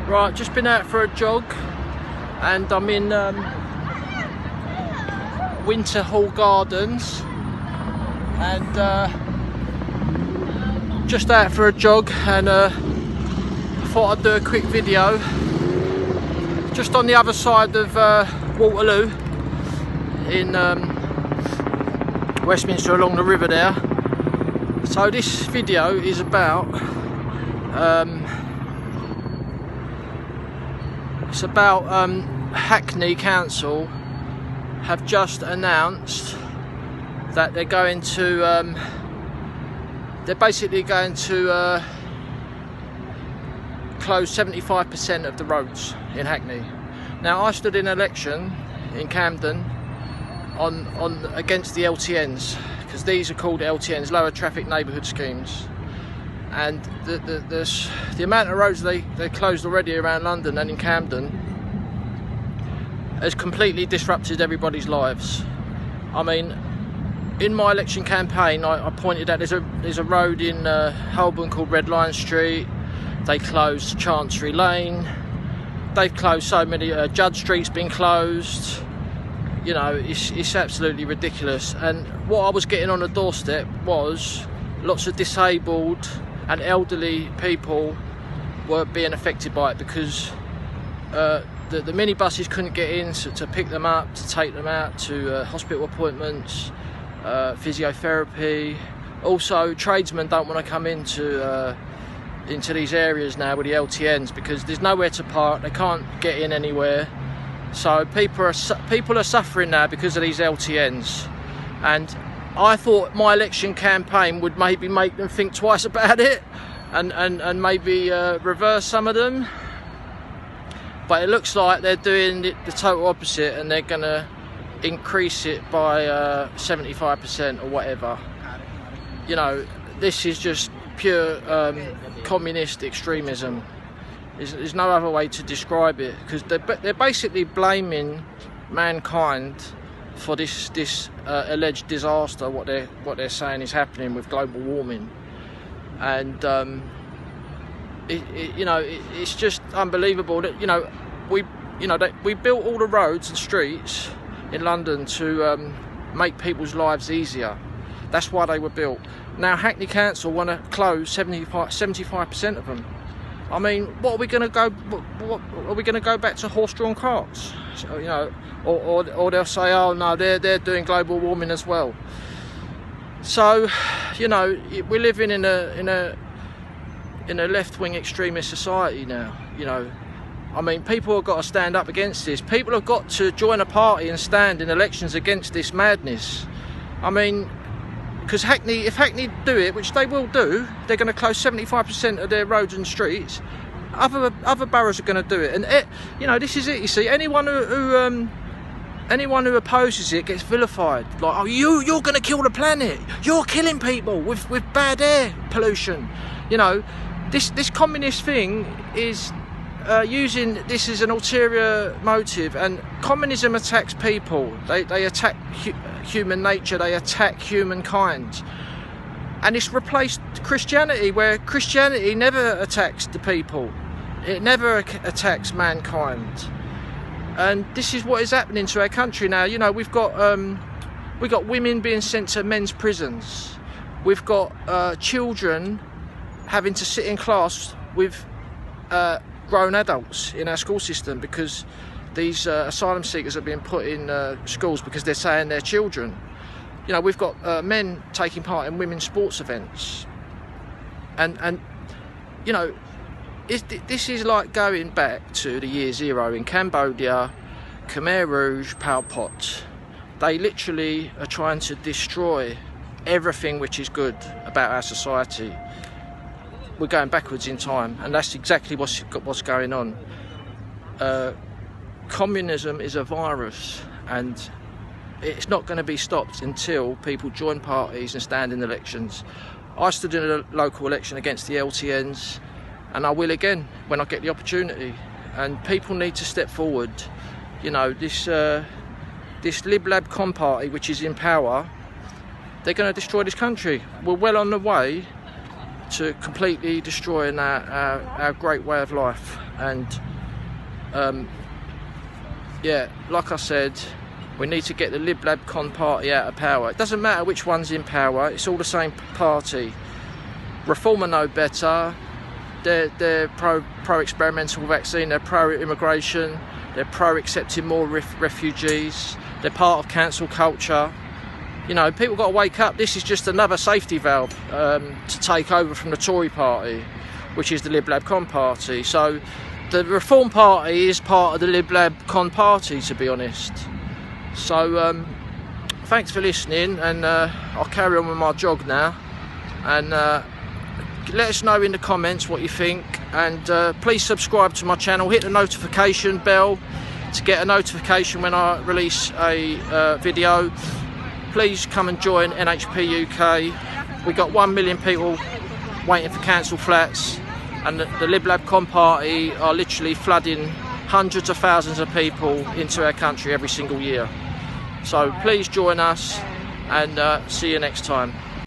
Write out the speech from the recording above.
Right, just been out for a jog and I'm in Winter Hall Gardens and just out for a jog, and I thought I'd do a quick video just on the other side of Waterloo in Westminster, along the river there. So this video is about Hackney Council have just announced that they're going to they're basically going to close 75% of the roads in Hackney. Now, I stood in an election in Camden on against the LTNs, because these are called LTNs, lower traffic neighbourhood schemes, and the amount of roads they closed already around London and in Camden has completely disrupted everybody's lives. I mean, in my election campaign, I pointed out there's a road in Holborn called Red Lion Street. They closed Chancery Lane. They've closed so many. Judd Street's been closed. You know, it's absolutely ridiculous. And what I was getting on the doorstep was lots of disabled and elderly people were being affected by it, because the minibuses couldn't get in to pick them up, to take them out to hospital appointments, physiotherapy. Also, tradesmen don't want to come into these areas now with the LTNs, because there's nowhere to park. They can't get in anywhere. So people are suffering now because of these LTNs. And I thought my election campaign would maybe make them think twice about it and maybe reverse some of them. But it looks like they're doing the total opposite, and they're going to increase it by 75% or whatever. You know, this is just pure communist extremism. There's no other way to describe it, because they're basically blaming mankind for this alleged disaster, what they're saying is happening with global warming. And it's just unbelievable that we built all the roads and streets in London to make people's lives easier. That's why they were built. Now Hackney Council want to close 75% of them. I mean, what are we going to go? What are we going to go back to horse-drawn carts? So, you know, or they'll say, oh no, they're doing global warming as well. So, you know, we're living in a left-wing extremist society now. You know, I mean, people have got to stand up against this. People have got to join a party and stand in elections against this madness. I mean, because if Hackney do it, which they will do, they're going to close 75% of their roads and streets. Other boroughs are going to do it, and you know, this is it. You see, anyone who opposes it gets vilified. Like, oh, you're going to kill the planet. You're killing people with bad air pollution. You know, this communist thing is using this as an ulterior motive, and communism attacks people. They attack human nature. They attack humankind, and it's replaced Christianity, where Christianity never attacks the people. It never attacks mankind. And this is what is happening to our country now. You know, we've got women being sent to men's prisons. We've got children having to sit in class with grown adults in our school system, because these asylum seekers are being put in schools because they're saying they're children. You know, we've got men taking part in women's sports events, and you know, this is like going back to the year zero in Cambodia, Khmer Rouge, Pol Pot. They literally are trying to destroy everything which is good about our society. We're going backwards in time, and that's exactly what's going on. Communism is a virus, and it's not going to be stopped until people join parties and stand in elections. I stood in a local election against the LTNs, and I will again when I get the opportunity. And people need to step forward. You know, this Lib Lab Com party, which is in power, they're going to destroy this country. We're well on the way to completely destroying our great way of life. And yeah, like I said, we need to get the Lib-Lab Con party out of power. It doesn't matter which one's in power, it's all the same party. Reform are no better. They're pro-experimental vaccine, they're pro-immigration, they're pro-accepting more refugees, they're part of cancel culture. You know, people got to wake up. This is just another safety valve to take over from the Tory party, which is the Lib-Lab Con party. So the Reform Party is part of the Lib-Lab Con party, to be honest. So thanks for listening, and I'll carry on with my jog now. And let us know in the comments what you think, and please subscribe to my channel, hit the notification bell to get a notification when I release a video. Please come and join NHPUK. We've got 1 million people waiting for council flats, and the Lib-Lab Con party are literally flooding hundreds of thousands of people into our country every single year. So please join us, and see you next time.